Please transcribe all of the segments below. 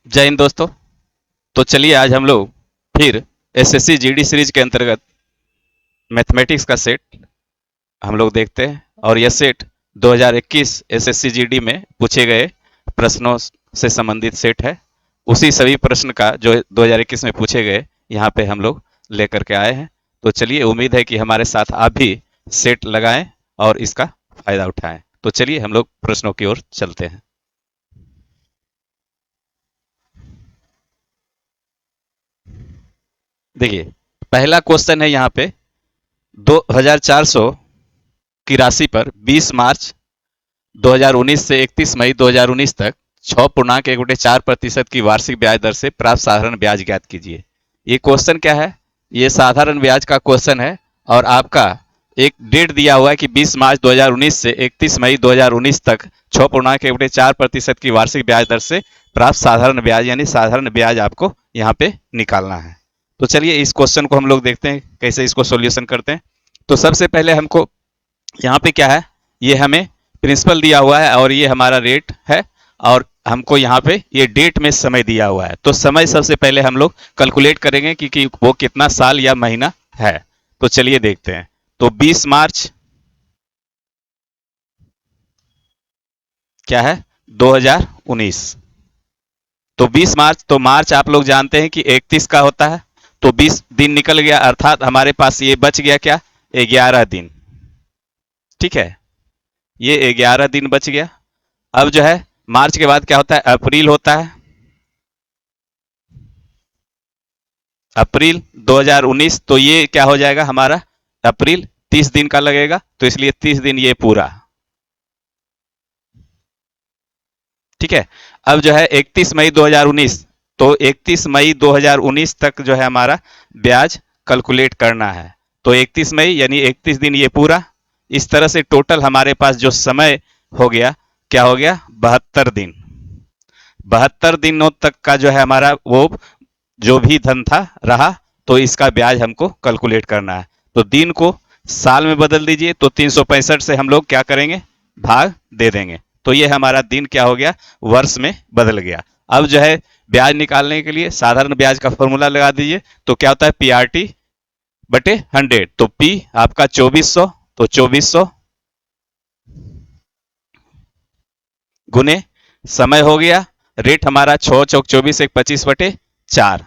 जय हिंद दोस्तों। तो चलिए आज हम लोग फिर एसएससी जीडी सीरीज के अंतर्गत मैथमेटिक्स का सेट हम लोग देखते हैं और यह सेट 2021 एसएससी जीडी में पूछे गए प्रश्नों से संबंधित सेट है। उसी सभी प्रश्न का जो 2021 में पूछे गए यहाँ पे हम लोग लेकर के आए हैं। तो चलिए, उम्मीद है कि हमारे साथ आप भी सेट लगाएं और इसका फायदा उठाएं। तो चलिए हम लोग प्रश्नों की ओर चलते हैं। देखिए, पहला क्वेश्चन है यहाँ पे 2400 की राशि पर 20 मार्च 2019 से 31 मई 2019 तक 6.14% की वार्षिक ब्याज दर से प्राप्त साधारण ब्याज ज्ञात कीजिए। ये क्वेश्चन क्या है? ये साधारण ब्याज का क्वेश्चन है और आपका एक डेट दिया हुआ है कि 20 मार्च 2019 से 31 मई 2019 तक 6.14% की वार्षिक ब्याज दर से प्राप्त साधारण ब्याज यानी साधारण ब्याज आपको यहाँ पे निकालना है। तो चलिए इस क्वेश्चन को हम लोग देखते हैं कैसे इसको सॉल्यूशन करते हैं। तो सबसे पहले हमको यहाँ पे क्या है, ये हमें प्रिंसिपल दिया हुआ है और ये हमारा रेट है और हमको यहाँ पे ये डेट में समय दिया हुआ है। तो समय सबसे पहले हम लोग कैलकुलेट करेंगे कि वो कितना साल या महीना है। तो चलिए देखते हैं। तो 20 मार्च क्या है, 2019। तो 20 मार्च, तो मार्च आप लोग जानते हैं कि 31 का होता है। तो 20 दिन निकल गया, अर्थात हमारे पास ये बच गया क्या, 11 दिन। ठीक है, ये 11 दिन बच गया। अब जो है मार्च के बाद क्या होता है, अप्रैल होता है। अप्रैल 2019, तो ये क्या हो जाएगा हमारा, अप्रैल 30 दिन का लगेगा, तो इसलिए 30 दिन ये पूरा। ठीक है, अब जो है 31 मई 2019, तो 31 मई 2019 तक जो है हमारा ब्याज कैलकुलेट करना है। तो 31 मई यानी 31 दिन ये पूरा। इस तरह से टोटल हमारे पास जो समय हो गया, क्या हो गया, 72 दिन। 72 दिनों तक का जो है हमारा वो जो भी धन था रहा, तो इसका ब्याज हमको कैलकुलेट करना है। तो दिन को साल में बदल दीजिए, तो 365 से हम लोग क्या करेंगे, भाग दे देंगे। तो ये हमारा दिन क्या हो गया, वर्ष में बदल गया। अब जो है ब्याज निकालने के लिए साधारण ब्याज का फॉर्मूला लगा दीजिए। तो क्या होता है, पीआरटी बटे 100। तो पी आपका 2400, तो 2400 गुने समय हो गया, रेट हमारा 6 चौक 24 एक 25/4,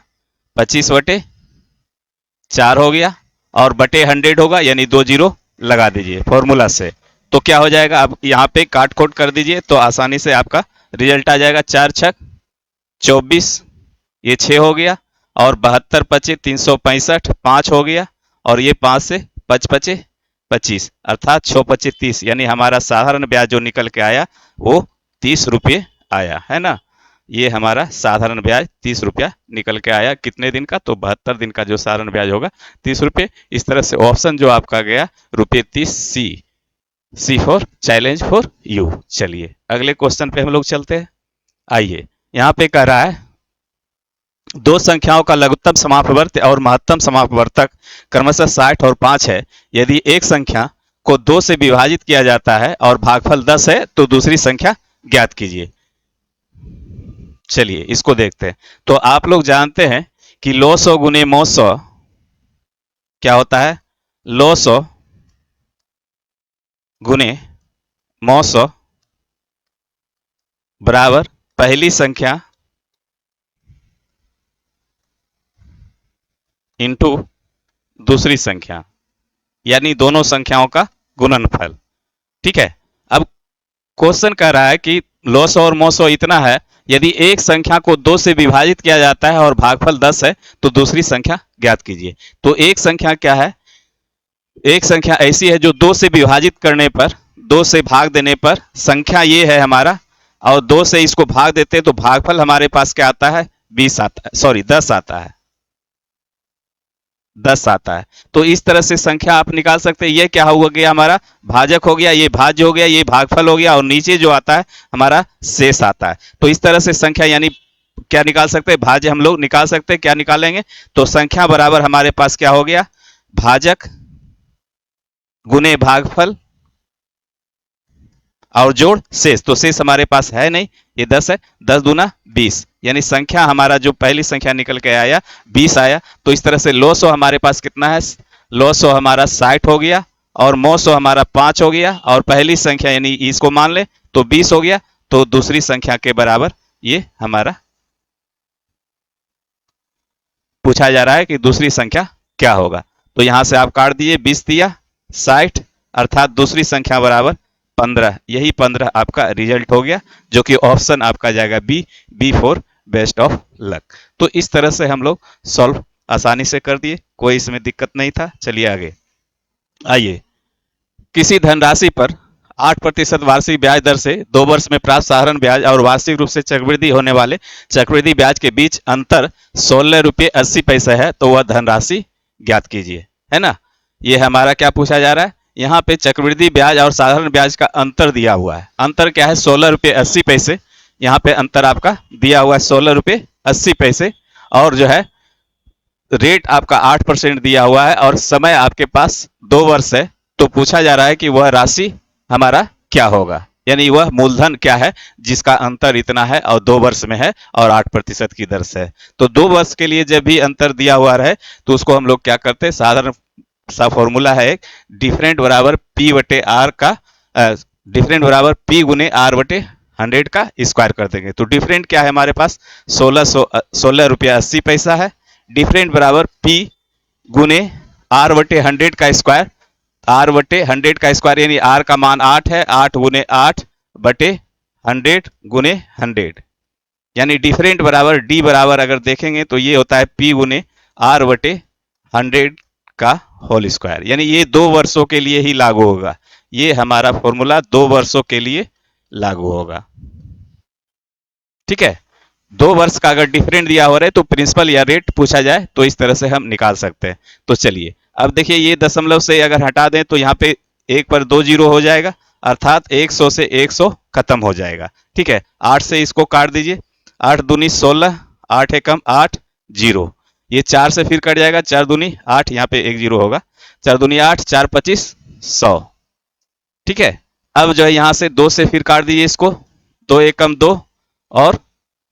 25/4 हो गया और बटे 100 होगा यानी 2 जीरो लगा दीजिए फॉर्मूला से। तो क्या हो जाएगा, अब यहाँ पे काट खोट कर दीजिए तो आसानी से आपका रिजल्ट आ जाएगा। 4 छक 24, ये 6 हो गया और 72 पचे 365, 5 हो गया और ये 5 से 5 पचे 25, अर्थात 6 पचे 30, यानी हमारा साधारण ब्याज जो निकल के आया वो 30 रुपये आया है ना। ये हमारा साधारण ब्याज 30 रुपया निकल के आया। कितने दिन का, तो 72 दिन का जो साधारण ब्याज होगा 30 रुपये। इस तरह से ऑप्शन जो आपका गया रुपये 30, सी। सी फॉर चैलेंज फॉर यू। चलिए अगले क्वेश्चन पे हम लोग चलते हैं। आइए, यहाँ पे कह रहा है दो संख्याओं का लघुत्तम समापवर्त और महत्तम समापवर्तक क्रमशः 60 और 5 है। यदि एक संख्या को 2 से विभाजित किया जाता है और भागफल 10 है तो दूसरी संख्या ज्ञात कीजिए। चलिए इसको देखते हैं। तो आप लोग जानते हैं कि लो 100 गुने मो 100 क्या होता है, लो 100 गुने मो 100 बराबर पहली संख्या इंटू दूसरी संख्या, यानी दोनों संख्याओं का गुणनफल। ठीक है, अब क्वेश्चन कह रहा है कि लो 100 और मो 100 इतना है, यदि एक संख्या को 2 से विभाजित किया जाता है और भागफल 10 है तो दूसरी संख्या ज्ञात कीजिए। तो एक संख्या क्या है, एक संख्या ऐसी है जो 2 से विभाजित करने पर, 2 से भाग देने पर संख्या ये है हमारा, और 2 से इसको भाग देते हैं तो भागफल हमारे पास क्या आता है, 20 आता है, सॉरी 10 आता है, 10 आता है। तो इस तरह से संख्या आप निकाल सकते हैं। ये क्या हो गया, हमारा भाजक हो गया, ये भाज्य हो गया, ये भागफल हो गया और नीचे जो आता है हमारा शेष आता है। तो इस तरह से संख्या यानी क्या निकाल सकते हैं, भाज्य हम लोग निकाल सकते हैं। क्या निकालेंगे, तो संख्या बराबर हमारे पास क्या हो गया, भाजक गुने भागफल और जोड़ शेष। तो शेष हमारे पास है नहीं, ये 10 है, 10 दूना 20, यानी संख्या हमारा जो पहली संख्या निकल के आया 20 आया। तो इस तरह से लोसो हमारे पास कितना है, लोसो हमारा 60 हो गया और मोसो हमारा 5 हो गया और पहली संख्या यानी इसको मान ले तो 20 हो गया। तो दूसरी संख्या के बराबर ये हमारा पूछा जा रहा है कि दूसरी संख्या क्या होगा। तो यहां से आप काट दिए, 20 दिया 60 अर्थात दूसरी संख्या बराबर 15। यही 15 आपका रिजल्ट हो गया, जो कि ऑप्शन आपका जाएगा B for best of luck. तो इस तरह से हम लोग सॉल्व आसानी से कर दिए, कोई इसमें दिक्कत नहीं था। चलिए आगे आइए, किसी धनराशि पर 8% वार्षिक ब्याज दर से 2 वर्ष में प्राप्त साधारण ब्याज और वार्षिक रूप से चक्रवृद्धि होने वाले चक्रवृद्धि ब्याज के बीच अंतर 16 रुपये 80 पैसे है, तो वह धनराशि ज्ञात कीजिए, है ना। ये हमारा क्या पूछा जा रहा है, यहाँ पे चक्रवृद्धि ब्याज और साधारण ब्याज का अंतर दिया हुआ है। अंतर क्या है, 16 रुपये 80 पैसे। यहाँ पे अंतर आपका दिया हुआ है 16 रुपये 80 पैसे और जो है रेट आपका 8% दिया हुआ है और समय आपके पास 2 वर्ष है। तो पूछा जा रहा है कि वह राशि हमारा क्या होगा, यानी वह मूलधन क्या है जिसका अंतर इतना है और 2 वर्ष में है और 8% की दर से है। तो 2 वर्ष के लिए जब भी अंतर दिया हुआ रहे तो उसको हम लोग क्या करते हैं, साधारण सा फॉर्मूला है एक, डिफरेंट बराबर पी बटे आर का डिफरेंट बराबर पी गुने आर बटे 100 का स्क्वायर कर देंगे। तो डिफरेंट क्या है हमारे पास 16 रुपया 80 पैसा है। डिफरेंट बराबर पी गुने आर बटे 100 का स्क्वायर, आर बटे 100 का स्क्वायर यानी आर का मान 8 है, 8 गुने 8 बटे 100 गुने 100 यानी डिफरेंट बराबर डी बराबर अगर देखेंगे तो ये होता है पी गुने आर बटे 100 का होल स्क्वायर, यानी ये 2 वर्षों के लिए ही लागू होगा। ये हमारा फॉर्मूला 2 वर्षों के लिए लागू होगा, ठीक है। 2 वर्ष का अगर डिफरेंट दिया हो रहा है तो प्रिंसिपल या रेट पूछा जाए तो इस तरह से हम निकाल सकते हैं। तो चलिए अब देखिए, ये दशमलव से अगर हटा दें तो यहाँ पे 1 पर 2 जीरो हो जाएगा अर्थात 100 से 100 खत्म हो जाएगा, ठीक है। 8 से इसको काट दीजिए, 8 दूनी 16, 8 एकम 8 जीरो, ये 4 से फिर कट जाएगा, 4 दूनी 8, यहाँ पे 1 जीरो होगा, 4 दूनी 8, 4 25 100, ठीक है। अब जो है यहाँ से 2 से फिर काट दीजिए इसको, 2 एकम 2 और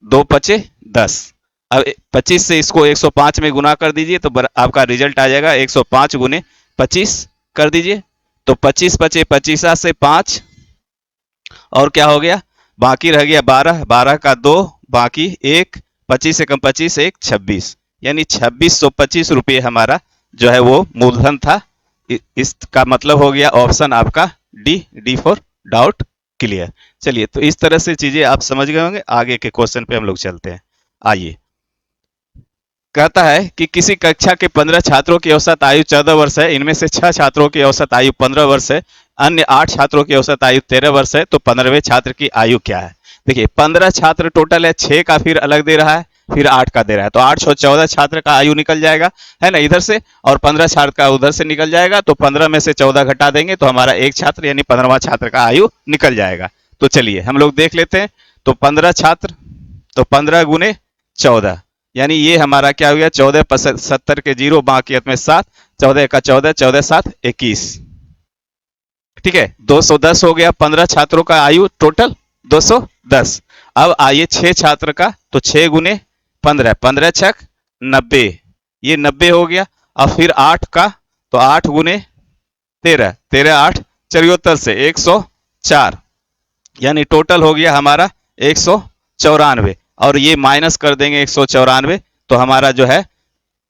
2 पचे 10। अब 25 से इसको 105 में गुना कर दीजिए तो आपका रिजल्ट आ जाएगा 105 गुने 25 कर दीजिए। तो 25 पचे 25 से 5 और क्या हो गया, बाकी रह गया 12, 12 का 2 बाकी 1, 25 से कम 25 1 26, यानी 2625 रुपये हमारा जो है वो मूलधन था। इसका मतलब हो गया ऑप्शन आपका डी फॉर डाउट क्लियर। चलिए, तो इस तरह से चीजें आप समझ गए होंगे। आगे के क्वेश्चन पे हम लोग चलते हैं। आइए, कहता है कि किसी कक्षा के 15 छात्रों की औसत आयु 14 वर्ष है, इनमें से 6 छात्रों की औसत आयु 15 वर्ष है, अन्य 8 छात्रों की औसत आयु 13 वर्ष है, तो 15वें छात्र की आयु क्या है। देखिए 15 छात्र टोटल है, 6 का फिर अलग दे रहा है, फिर 8 का दे रहा है, तो 8 14 छात्र का आयु निकल जाएगा, है ना, इधर से, और 15 छात्र का उधर से निकल जाएगा। तो 15 में से 14 घटा देंगे तो हमारा एक छात्र यानी 15वां छात्र का आयु निकल जाएगा। तो चलिए हम लोग देख लेते हैं। तो 15 छात्र, तो 15 गुने 14 यानी ये हमारा क्या हो गया, 14 70 के जीरो बाकी में 7, 14 का 14, 14 7 21, ठीक है, 210 हो गया 15 छात्रों का आयु टोटल 210। अब आइए 6 छात्र का, तो 6 गुने 15, 15 छक 90, ये 90 हो गया। और फिर 8 का, तो 8 गुने 13, 13 8 74 से 104, यानी टोटल हो गया हमारा 194, और ये माइनस कर देंगे 194, तो हमारा जो है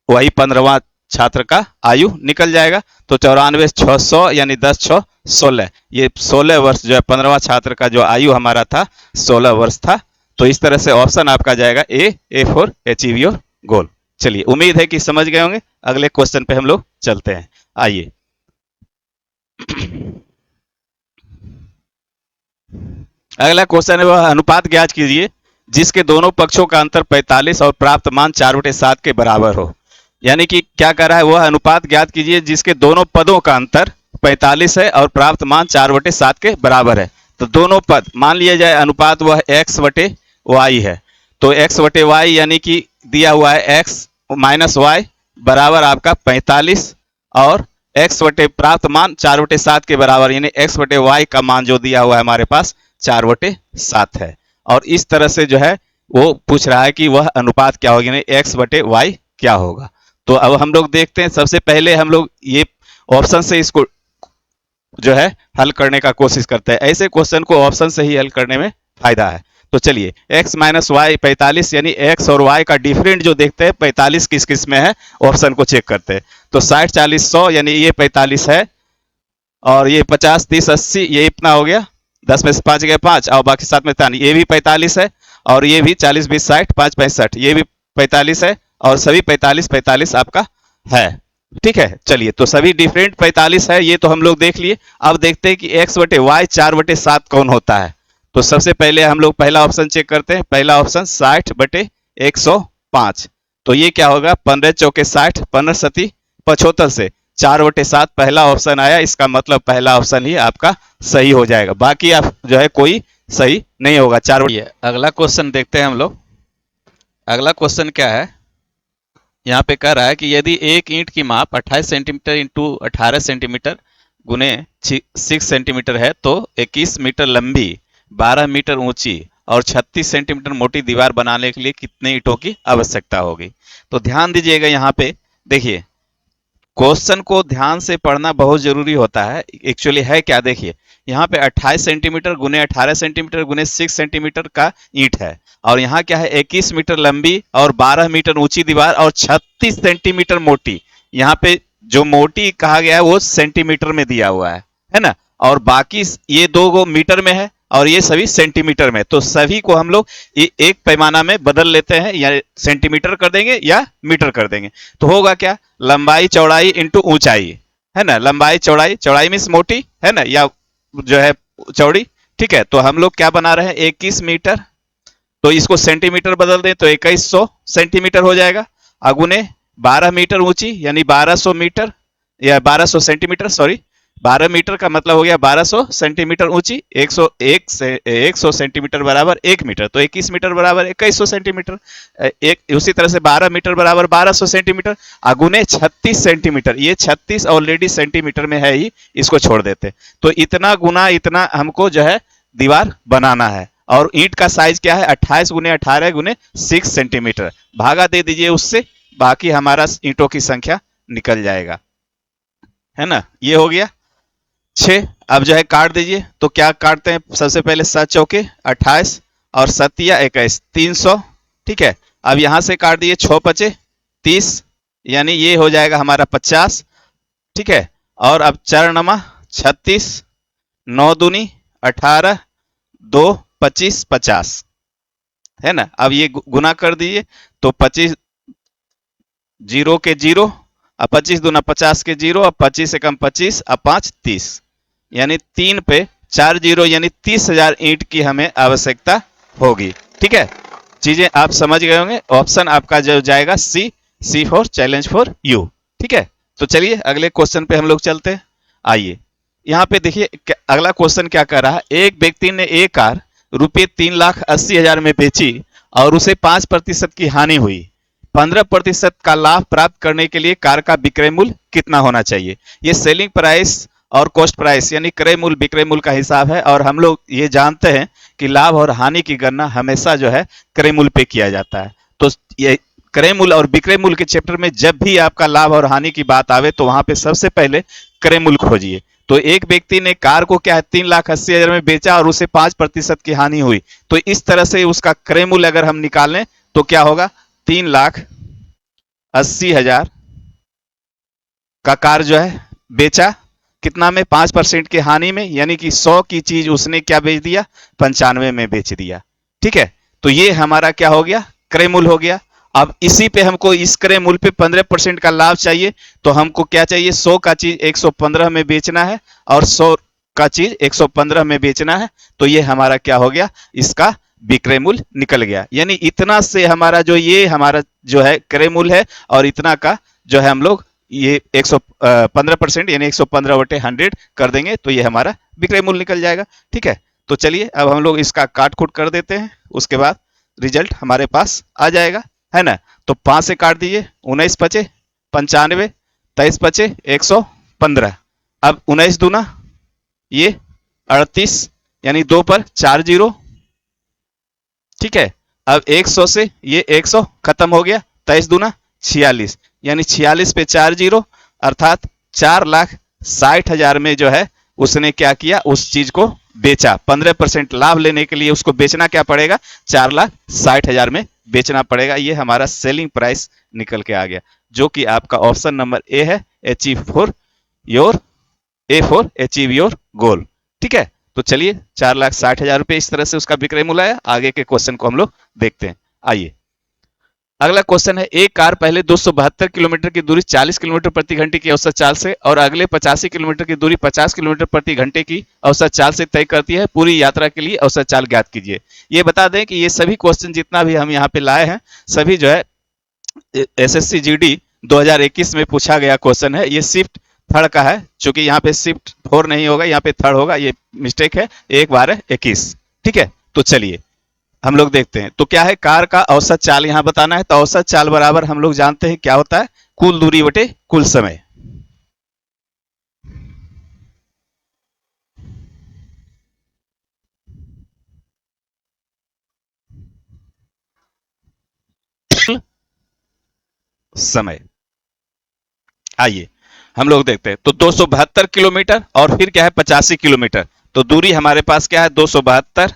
वही 15वां छात्र का आयु निकल जाएगा। तो 94 600 यानी 10 6 16, ये 16 वर्ष जो है 15वां छात्र का जो आयु हमारा था 16 वर्ष था। तो इस तरह से ऑप्शन आपका जाएगा A for achieve your goal. चलिए, उम्मीद है कि समझ गए होंगे। अगले क्वेश्चन पे हम लोग चलते हैं। आइए, अगला क्वेश्चन है वह अनुपात ज्ञात कीजिए जिसके दोनों पक्षों का अंतर 45 और प्राप्त मान 4/7 के बराबर हो। यानी कि क्या कर रहा है, वह अनुपात ज्ञात कीजिए जिसके दोनों पदों का अंतर 45 है और प्राप्त मान 4/7 के बराबर है। तो दोनों पद मान लिया जाए, अनुपात वह x/y है, तो x/y यानी कि दिया हुआ है x माइनस वाई बराबर आपका 45 और x बटे प्राप्त मान 4/7 के बराबर, यानी x बटे वाई का मान जो दिया हुआ है हमारे पास 4/7 है। और इस तरह से जो है वो पूछ रहा है कि वह अनुपात क्या होगा, यानी एक्स बटे वाई क्या होगा। तो अब हम लोग देखते हैं, सबसे पहले हम लोग ये ऑप्शन से इसको जो है हल करने का कोशिश करते हैं। ऐसे क्वेश्चन को ऑप्शन से ही हल करने में फायदा है। तो चलिए x माइनस वाई 45, यानी x और y का डिफरेंट जो देखते हैं 45 किस किस में है, ऑप्शन को चेक करते हैं। तो 60 40 100, यानी ये 45 है, और ये 50 30 80, ये इतना हो गया, 10 में से 5 गया 5, और बाकी 7 में 3, ये भी 45 है, और ये भी 40 20 60 5 65, ये भी 45 है, और सभी 45 45 आपका है। ठीक है, चलिए तो सभी डिफरेंट 45 है, ये तो हम लोग देख लिए। अब देखते हैं कि x बटे वाई 4/7 कौन होता है। तो सबसे पहले हम लोग पहला ऑप्शन चेक करते हैं। पहला ऑप्शन 60/105, तो ये क्या होगा, 15 चौके 60, 15 सती 75 से 4/7 पहला ऑप्शन आया। इसका मतलब पहला ऑप्शन ही आपका सही हो जाएगा, बाकी आप जो है कोई सही नहीं होगा। 4। अगला क्वेश्चन देखते हैं हम लोग। अगला क्वेश्चन क्या है, यहाँ पे कह रहा है कि यदि एक ईंट की माप 28 सेंटीमीटर इंटू 18 सेंटीमीटर गुने 6 सेंटीमीटर है, तो 21 मीटर लंबी, 12 मीटर ऊंची और 36 सेंटीमीटर मोटी दीवार बनाने के लिए कितने ईंटों की आवश्यकता होगी। तो ध्यान दीजिएगा, यहाँ पे देखिए क्वेश्चन को ध्यान से पढ़ना बहुत जरूरी होता है। एक्चुअली है क्या, देखिए यहाँ पे 28 सेंटीमीटर गुने 18 सेंटीमीटर गुने 6 सेंटीमीटर का ईंट है, और यहाँ क्या है 21 मीटर लंबी और 12 मीटर ऊंची दीवार और 36 सेंटीमीटर मोटी। यहाँ पे जो मोटी कहा गया है वो सेंटीमीटर में दिया हुआ है ना, और बाकी ये दो गो मीटर में है और ये सभी सेंटीमीटर में। तो सभी को हम लोग एक पैमाना में बदल लेते हैं, या सेंटीमीटर कर देंगे या मीटर कर देंगे। तो होगा क्या, लंबाई चौड़ाई इंटू ऊंचाई, है ना, लंबाई चौड़ाई, चौड़ाई मीन्स मोटी है ना, या जो है चौड़ी। ठीक है, तो हम लोग क्या बना रहे हैं 21 मीटर, तो इसको सेंटीमीटर बदल दें तो 2100 सेंटीमीटर हो जाएगा। अगुने 12 मीटर ऊंची, यानी 1200 मीटर या 1200 सेंटीमीटर, सॉरी 12 मीटर का मतलब हो गया 1200 सेंटीमीटर ऊंची, 100 सेंटीमीटर बराबर 1 मीटर, तो 21 मीटर बराबर 2100 सेंटीमीटर। एक उसी तरह से 12 मीटर बराबर 1200 सेंटीमीटर, अगुने 36 सेंटीमीटर, ये 36 ऑलरेडी सेंटीमीटर में है ही, इसको छोड़ देते। तो इतना गुना इतना हमको जो है दीवार बनाना है, और ईंट का साइज क्या है 28 गुने 18 गुने 6 सेंटीमीटर, भागा दे दीजिए उससे, बाकी हमारा ईंटों की संख्या निकल जाएगा, है ना। ये हो गया 6। अब जो है काट दीजिए, तो क्या काटते हैं, सबसे पहले 7 चौके 28 और 7 या 21 300। ठीक है, अब यहां से काट दिए 6 पचे 30, यानी ये हो जाएगा हमारा 50। ठीक है, और अब 4 नमा 36, 9 दूनी 18, 2 25 50, है ना। अब ये गुना कर दीजिए, तो 25 जीरो के जीरो, अब 25 दूना 50 के जीरो, अब 25 से कम 25, अब 5 30, यानी 3 पे 4 जीरो, यानी 30,000 ईंट की हमें आवश्यकता होगी। ठीक है, चीजें आप समझ गए होंगे। ऑप्शन आपका जो जाएगा सी फॉर चैलेंज फॉर यू। ठीक है, तो चलिए अगले क्वेश्चन पे हम लोग चलते हैं। आइए यहाँ पे देखिए अगला क्वेश्चन क्या कर रहा है, एक व्यक्ति ने एक कार रुपये 3,80,000 में बेची और उसे 5% की हानि हुई। 15% का लाभ प्राप्त करने के लिए कार का विक्रय मूल्य कितना होना चाहिए। ये सेलिंग प्राइस और कॉस्ट प्राइस यानी क्रय मूल्य विक्रय मूल्य का हिसाब है, और हम लोग ये जानते हैं कि लाभ और हानि की गणना हमेशा जो है क्रय मूल्य पे किया जाता है। तो ये क्रय मूल्य और विक्रय मूल्य के चैप्टर में जब भी आपका लाभ और हानि की बात आवे तो वहां पे सबसे पहले क्रय मूल्य खोजिए। तो एक व्यक्ति ने कार को क्या है 3,80,000 में बेचा और उसे 5% की हानि हुई, तो इस तरह से उसका क्रय मूल्य अगर हम निकालें तो क्या होगा, 3,80,000 का कार जो है बेचा कितना में, 5% की हानि में, यानी कि 100 की चीज उसने क्या बेच दिया, 95 में बेच दिया। ठीक है, तो ये हमारा क्या हो गया, क्रय मूल्य हो गया। अब इसी पे हमको इस क्रय मूल्य पे 15% का लाभ चाहिए, तो हमको क्या चाहिए, 100 का चीज 115 में बेचना है और 100 का चीज 115 में बेचना है। तो ये हमारा क्या हो गया, इसका विक्रय मूल्य निकल गया। यानी इतना से हमारा जो ये हमारा जो है क्रय मूल्य है, और इतना का जो है हम लोग ये 115% यानी 115/100 कर देंगे, तो ये हमारा विक्रय मूल्य निकल जाएगा। ठीक है, तो चलिए अब हम लोग इसका काट कूट कर देते हैं, उसके बाद रिजल्ट हमारे पास आ जाएगा, है ना। तो 5 से काट दीजिए, 19 पचे 95, 23 पचे 115, अब 19 दूना ये 38, यानी 2 पर 4 जीरो। ठीक है, अब 100 से ये 100 खत्म हो गया, 23 दूना 46, यानी 46 पे 4 जीरो, अर्थात 4,60,000 में जो है उसने क्या किया, उस चीज को बेचा। 15% लाभ लेने के लिए उसको बेचना क्या पड़ेगा, 4,60,000 में बेचना पड़ेगा। ये हमारा सेलिंग प्राइस निकल के आ गया, जो कि आपका ऑप्शन नंबर ए है, achieve for your A for achieve your goal. ठीक है, तो चलिए 4,60,000 रुपए इस तरह से उसका विक्रय मूल्य आया। आगे के क्वेश्चन को हम लोग देखते हैं। आइए, अगला क्वेश्चन है, एक कार पहले 272 किलोमीटर की दूरी 40 किलोमीटर प्रति घंटे की औसत चाल से और अगले 85 किलोमीटर की दूरी 50 किलोमीटर प्रति घंटे की औसत चाल से तय करती है। पूरी यात्रा के लिए औसत चाल ज्ञात कीजिए। ये बता दें कि ये सभी क्वेश्चन जितना भी हम यहाँ पे लाए हैं, सभी जो है एसएससी जीडी 2021 में पूछा गया क्वेश्चन है। ये शिफ्ट थर्ड का है, चूंकि यहाँ पे शिफ्ट 4 नहीं होगा, यहाँ पे थर्ड होगा, ये मिस्टेक है। 1/21। ठीक है, तो चलिए हम लोग देखते हैं। तो क्या है, कार का औसत चाल यहां बताना है। तो औसत चाल बराबर हम लोग जानते हैं क्या होता है, कुल दूरी बटे कुल समय। समय। आइए हम लोग देखते हैं। तो 272 किलोमीटर और फिर क्या है 85 किलोमीटर। तो दूरी हमारे पास क्या है, 272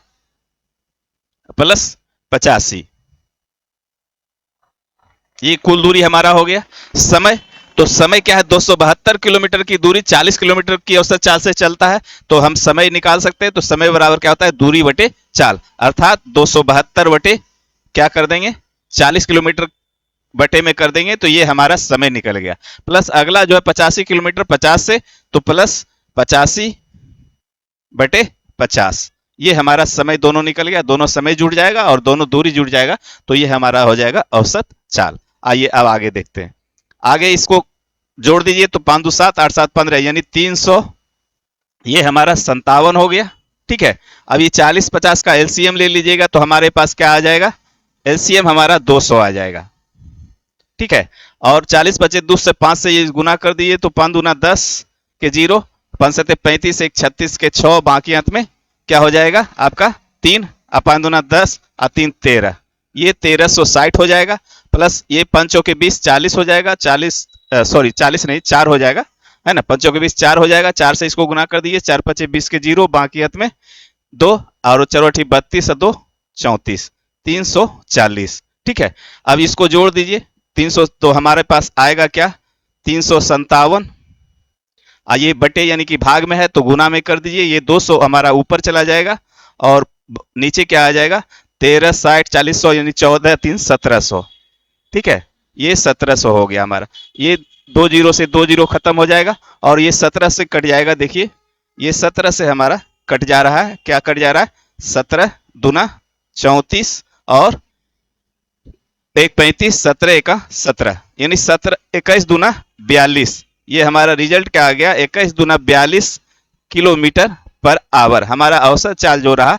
प्लस 85, ये कुल दूरी हमारा हो गया। समय, तो समय क्या है, 272 किलोमीटर की दूरी 40 किलोमीटर की औसत चाल से चलता है। तो हम समय निकाल सकते हैं। तो समय बराबर क्या होता है, दूरी बटे चाल, अर्थात 272 बटे क्या कर देंगे, 40 किलोमीटर बटे में कर देंगे, तो ये हमारा समय निकल गया। प्लस अगला जो है 85 किलोमीटर 50 से, तो प्लस 85 बटे 50, ये हमारा समय दोनों निकल गया। दोनों समय जुड़ जाएगा और दोनों दूरी जुड़ जाएगा, तो ये हमारा हो जाएगा औसत चाल। आइए अब आगे देखते हैं। आगे इसको जोड़ दीजिए, तो 5 2 7 8 7 15, यानी 300, ये हमारा 57 हो गया। ठीक है, अब ये 40 50 का एलसीएम ले लीजिएगा, तो हमारे पास क्या आ जाएगा, एलसीएम हमारा 200 आ जाएगा। ठीक है, और 40 बचे 2 से 5 से ये गुना कर दिए, तो 5 दूना 10 के 0, 5 7 35, 1 36 के 6, बाकी अंत में क्या हो जाएगा आपका 3, 5 दूना 10 और 3 13, ये 1360 हो जाएगा। प्लस ये पंचों के 20 40 हो जाएगा, 40 सॉरी 40 नहीं 4 हो जाएगा, है ना, पंचों के 20 4 हो जाएगा। 4 से इसको गुना कर दिए, 4 5 20 के 0, बाकी अंत में 2 और चौराठी 32 और 2 34, 340। ठीक है, अब इसको जोड़ दीजिए 300, तो हमारे पास आएगा क्या, 357। ये बटे यानी कि भाग में है, तो गुना में कर दीजिए, ये 200 हमारा ऊपर चला जाएगा और नीचे क्या आ जाएगा, 13 60 40 यानी 14 3 1700। ठीक है, ये 1700 हो गया हमारा। ये 2 जीरो से 2 जीरो खत्म हो जाएगा और ये 17 से कट जाएगा। देखिए ये 17 से हमारा कट जा रहा है, क्या कट जा रहा है, 17 दूना 34 और 1 35, 17 1 17, यानी 17 21 दूना 42। ये हमारा रिजल्ट क्या आ गया, 21 दूना 42 किलोमीटर पर आवर। हमारा औसत चाल जो रहा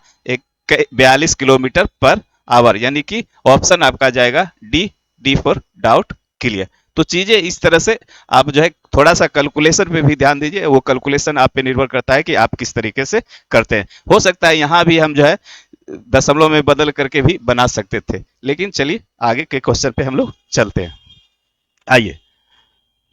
42 किलोमीटर पर आवर, यानी कि ऑप्शन आपका जाएगा D, D for doubt clear. तो चीजें इस तरह से आप जो है थोड़ा सा कैलकुलेशन पे भी ध्यान दीजिए। वो कैलकुलेशन आप पे निर्भर करता है कि आप किस तरीके से करते हैं। हो सकता है यहाँ भी हम जो है दशमलव में बदल करके भी बना सकते थे, लेकिन चलिए आगे के क्वेश्चन पे हम लोग चलते हैं। आइए,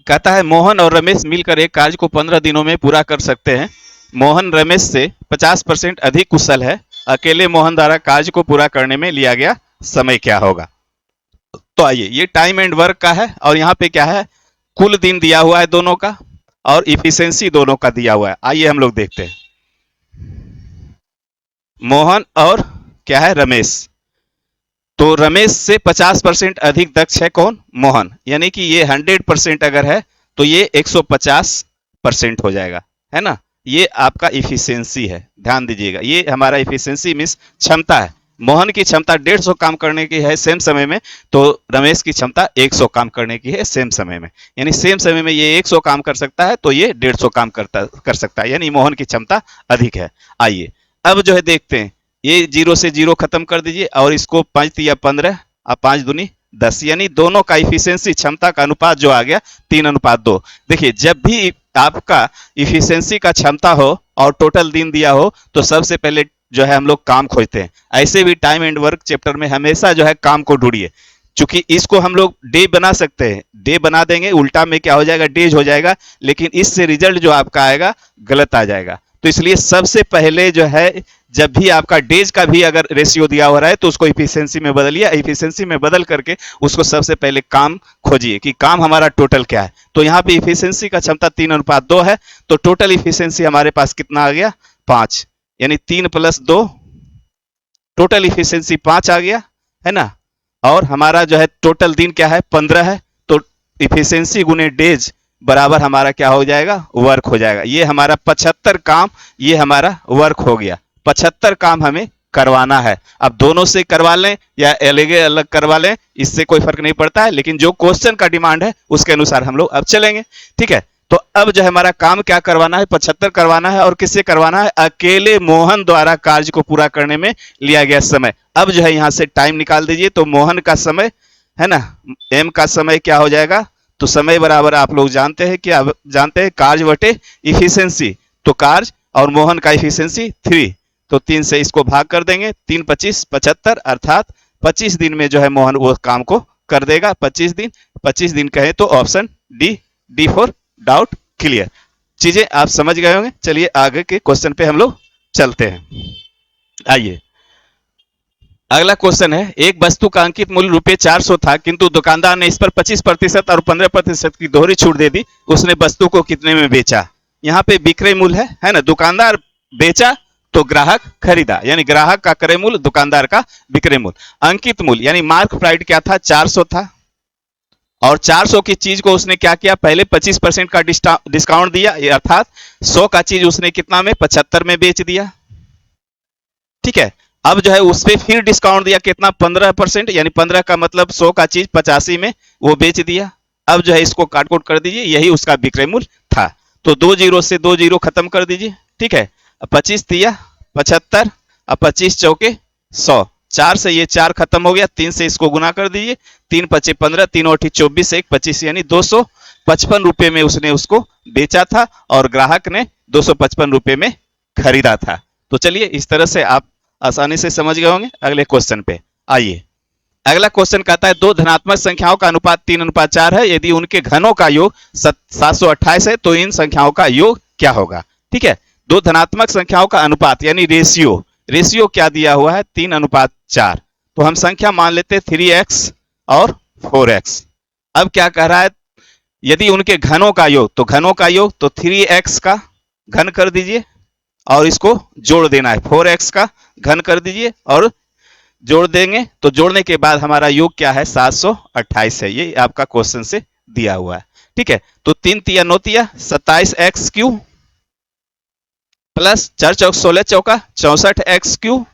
कहता है मोहन और रमेश मिलकर एक कार्य को 15 दिनों में पूरा कर सकते हैं। मोहन रमेश से 50% अधिक कुशल है। अकेले मोहन द्वारा कार्य को पूरा करने में लिया गया समय क्या होगा। तो आइए, ये टाइम एंड वर्क का है और यहाँ पे क्या है, कुल दिन दिया हुआ है दोनों का और इफिशियंसी दोनों का दिया हुआ है। आइए हम लोग देखते हैं। मोहन और क्या है, रमेश। तो रमेश से 50% अधिक दक्ष है कौन, मोहन, यानी कि ये 100% अगर है तो ये 150% हो जाएगा, है ना। ये आपका इफिशियंसी है, ध्यान दीजिएगा। ये हमारा इफिशियंसी मीन्स क्षमता है। मोहन की क्षमता 150 काम करने की है सेम समय में, तो रमेश की क्षमता 100 काम करने की है सेम समय में, यानी सेम समय में ये 100 काम कर सकता है तो ये 150 काम कर सकता है, यानी मोहन की क्षमता अधिक है। आइए अब जो है देखते हैं, ये 0 से 0 खत्म कर दीजिए और इसको 5 तिया 15 और 5 दूनी 10, यानी दोनों का इफिशियंसी क्षमता का अनुपात जो आ गया 3:2। देखिए जब भी आपका इफिशियंसी का क्षमता हो और टोटल दिन दिया हो, तो सबसे पहले जो है हम लोग काम खोजते हैं। ऐसे भी टाइम एंड वर्क चैप्टर में हमेशा जो है काम को ढूंढिए, चूंकि इसको हम लोग डे बना सकते हैं, डे बना देंगे, उल्टा में क्या हो जाएगा, डेज हो जाएगा, लेकिन इससे रिजल्ट जो आपका आएगा गलत आ जाएगा। तो इसलिए सबसे पहले जो है, जब भी आपका डेज का भी अगर रेशियो दिया हो रहा है तो उसको इफिशियंसी में बदलिए, इफिशियंसी में बदल करके उसको सबसे पहले काम खोजिए कि काम हमारा टोटल क्या है। तो यहाँ पे इफिशियंसी का क्षमता 3:2 है, तो टोटल इफिशियंसी हमारे पास कितना आ गया, 5, यानी 3 + 2, टोटल इफिशियंसी 5 आ गया, है ना। और हमारा जो है टोटल दिन क्या है, 15 है, तो इफिशियंसी गुने डेज बराबर हमारा क्या हो जाएगा, वर्क हो जाएगा। ये हमारा 75 काम, ये हमारा वर्क हो गया। 75 काम हमें करवाना है। अब दोनों से करवा लें या अलग अलग करवा लें, इससे कोई फर्क नहीं पड़ता है, लेकिन जो क्वेश्चन का डिमांड है उसके अनुसार हम लोग अब चलेंगे। ठीक है, तो अब जो है हमारा काम क्या करवाना है, 75 करवाना है। और किससे करवाना है, अकेले मोहन द्वारा कार्य को पूरा करने में लिया गया समय। अब जो है यहां से टाइम निकाल दीजिए, तो मोहन का समय है ना, एम का समय क्या हो जाएगा, तो समय बराबर आप लोग जानते हैं कि अब जानते हैं कार्य बटे इफिशियंसी, तो कार्य और मोहन का इफिशियंसी 3, तो 3 से इसको भाग कर देंगे, 3 × 25 = 75, अर्थात 25 दिन में जो है मोहन वो काम को कर देगा। 25 दिन कहें तो option D for doubt clear. चीजें आप समझ गए होंगे। चलिए आगे के क्वेश्चन पे हम लोग चलते हैं। आइए, अगला क्वेश्चन है, एक वस्तु का अंकित मूल्य ₹400 था, किंतु दुकानदार ने इस पर 25% और 15% की दोहरी छूट दे दी। उसने वस्तु को कितने में बेचा। यहाँ पे विक्रय मूल्य है ना, दुकानदार बेचा तो ग्राहक खरीदा, यानी ग्राहक का क्रय मूल्य, दुकानदार का विक्रय मूल्य। अंकित मूल्य यानी मार्क प्राइस क्या था, 400 था, और 400 की चीज को उसने क्या किया, पहले 25% का डिस्काउंट दिया, अर्थात 100 का चीज उसने कितना में, 75 में बेच दिया। ठीक है, अब जो है उस पर फिर डिस्काउंट दिया, कितना, 15%, यानी 15 का मतलब 100 का चीज 85 में वो बेच दिया। अब जो है इसको काट-कोट कर दीजिए, यही उसका विक्रय मूल्य था। तो 2 जीरो से 2 जीरो खत्म कर दीजिए। ठीक है, 25 दिया 75, अब 25 चौके 100, 4 से ये 4 खत्म हो गया, 3 से इसको गुना कर दीजिए, 3 × 5 = 15, 3 × 8 = 24, 1 × 25, यानी 255 रुपए में उसने उसको बेचा था और ग्राहक ने 255 रुपए में खरीदा था। तो चलिए इस तरह से आप आसानी से समझ गए होंगे। अगले क्वेश्चन पे आइए। अगला क्वेश्चन कहता है, दो धनात्मक संख्याओं का अनुपात 3:4 है, यदि उनके घनों का योग 728 है तो इन संख्याओं का योग क्या होगा। ठीक है, दो धनात्मक संख्याओं का अनुपात यानी रेशियो क्या दिया हुआ है, 3:4, तो हम संख्या मान लेते हैं 3x और 4x। अब क्या कह रहा है, यदि उनके घनों का योग, तो घनों का योग तो 3x का घन कर दीजिए और इसको जोड़ देना है, 4x का घन कर दीजिए और जोड़ देंगे, तो जोड़ने के बाद हमारा योग क्या है, 728 है। ये आपका क्वेश्चन से दिया हुआ है। ठीक है, तो 3 × 3 = 9 × 27x³ प्लस 4 × 4 = 16 × 4 = 64x³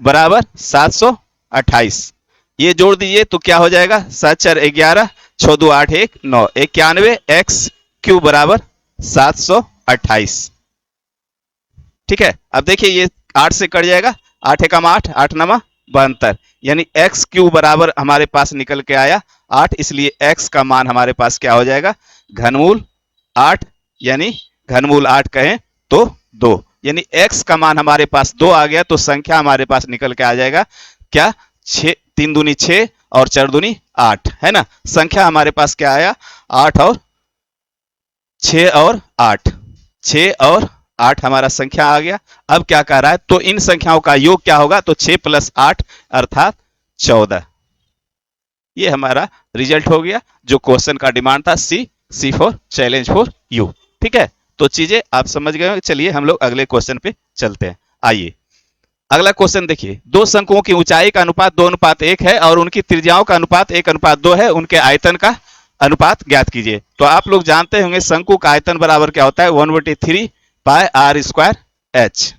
बराबर 728। ये जोड़ दीजिए तो क्या हो जाएगा, 7 × 4 = 11, 6 × 2 = 8, 1 = 9, 91x³ बराबर 728। ठीक है, अब देखिए ये 8 से कट जाएगा, 8 × 1 = 8, 8 × 9 = 72, यानी x³ बराबर हमारे पास निकल के आया 8, इसलिए x का मान हमारे पास क्या हो जाएगा, घनमूल 8, यानी घनमूल 8 कहें तो 2, यानी x का मान हमारे पास 2 आ गया, तो संख्या हमारे पास निकल के आ जाएगा क्या, 6, 3 दूनी 6 और 4 दूनी 8, है ना। संख्या हमारे पास क्या आया, 8 और 6 और 8, 6 और 8 हमारा संख्या आ गया। अब क्या कह रहा है, तो इन संख्याओं का योग क्या होगा, तो 6 + 8 अर्थात 14। ये हमारा रिजल्ट हो गया, जो क्वेश्चन का डिमांड था, सी फॉर चैलेंज फॉर यू। ठीक है, तो चीजें आप समझ गए। चलिए हम लोग अगले क्वेश्चन पे चलते हैं। आइए अगला क्वेश्चन देखिए, दो शंकुओं की ऊंचाई का अनुपात 2:1 है और उनकी त्रिज्याओं का अनुपात 1:2 है, उनके आयतन का अनुपात ज्ञात कीजिए। तो आप लोग जानते होंगे शंकु का आयतन बराबर क्या होता है, 1/3 πr² h।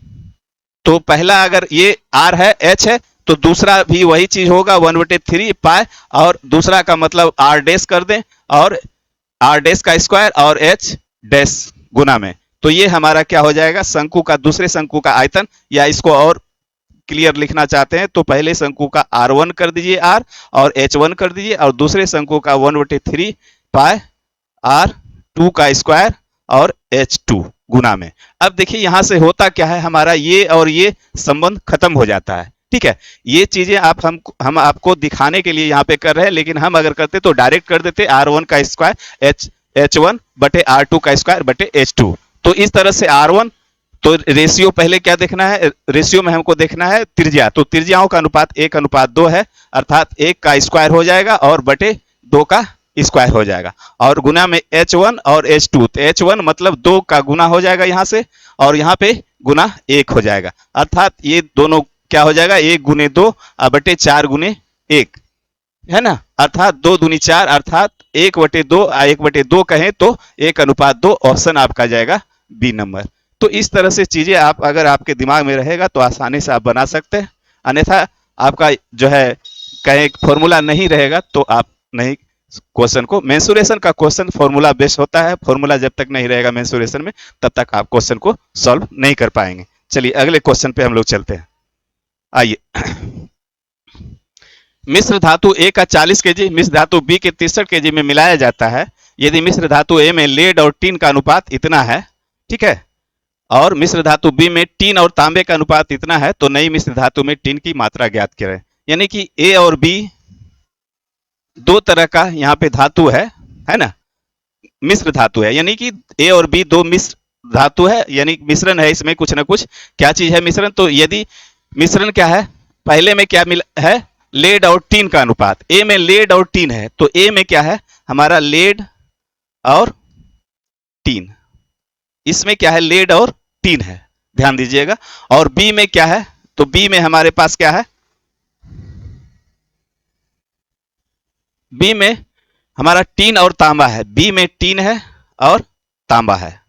तो पहला अगर ये r है, h है, तो दूसरा भी वही चीज होगा, 1/3 π, और दूसरा का मतलब r डैश कर दें और r डैश का स्क्वायर और h डैश गुना में, तो ये हमारा क्या हो जाएगा, शंकु का, दूसरे शंकु का आयतन। या इसको और क्लियर लिखना चाहते हैं तो पहले शंकु का r1 कर दीजिए r और h1 कर दीजिए, और दूसरे शंकु का 1/3 π r2 का स्क्वायर और h2, गुना में। अब देखिए यहां से होता क्या है, हमारा ये और ये संबंध खत्म हो जाता है। ठीक है, ये चीजें हम आपको दिखाने के लिए यहाँ पे कर रहे हैं, लेकिन हम अगर करते तो डायरेक्ट कर देते R1 का स्क्वायर H1 बटे R2 का स्क्वायर बटे H2। तो इस तरह से R1, तो रेशियो पहले क्या देखना है, रेशियो में हमको देखना है त्रिज्या, तो त्रिज्याओं का अनुपात 1:2 है, अर्थात 1 का स्क्वायर हो जाएगा और बटे 2 का स्क्वायर हो जाएगा, और गुना में H1 और H2, तो H1 मतलब 2 का गुना हो जाएगा यहाँ से, और यहाँ पे गुना 1 हो जाएगा, अर्थात ये दोनों क्या हो जाएगा, 1 गुने 2 बटे 4 गुने 1, है ना, अर्थात 2 दूनी 4, अर्थात 1/2, 1/2 कहें तो 1:2, ऑप्शन आपका जाएगा बी नंबर। तो इस तरह से चीजें आप अगर आपके दिमाग में रहेगा तो आसानी से आप बना सकते हैं, अन्यथा आपका जो है कहीं फॉर्मूला नहीं रहेगा तो आप नहीं क्वेश्चन को, मेंसुरेशन का क्वेश्चन फॉर्मूला बेस्ड होता है, फॉर्मूला जब तक नहीं रहेगा मेंसुरेशन में तब तक आप क्वेश्चन को सॉल्व नहीं कर पाएंगे। चलिए अगले क्वेश्चन पे हम लोग चलते हैं। आइए, मिश्र धातु ए का 40 केजी मिश्र धातु बी के 63 केजी में मिलाया जाता है, यदि मिश्र धातु ए में लेड और टीन का अनुपात इतना है, ठीक है, और मिश्र धातु बी में टीन और तांबे का अनुपात इतना है, तो नई मिश्र धातु में टीन की मात्रा ज्ञात करें। यानी कि ए और बी दो तरह का यहाँ पे धातु है ना, मिश्र धातु है, यानी कि ए और बी दो मिश्र धातु है, यानी मिश्रण है, इसमें कुछ ना कुछ क्या चीज है मिश्रण। तो यदि मिश्रण क्या है, पहले में क्या मिला है, लेड और टीन का अनुपात, ए में लेड और टीन है, तो ए में क्या है हमारा लेड और टीन, इसमें क्या है लेड और टीन है, ध्यान दीजिएगा। और बी में क्या है, तो बी में हमारे पास क्या है, बी में हमारा टीन और तांबा है, बी में टीन है और तांबा है,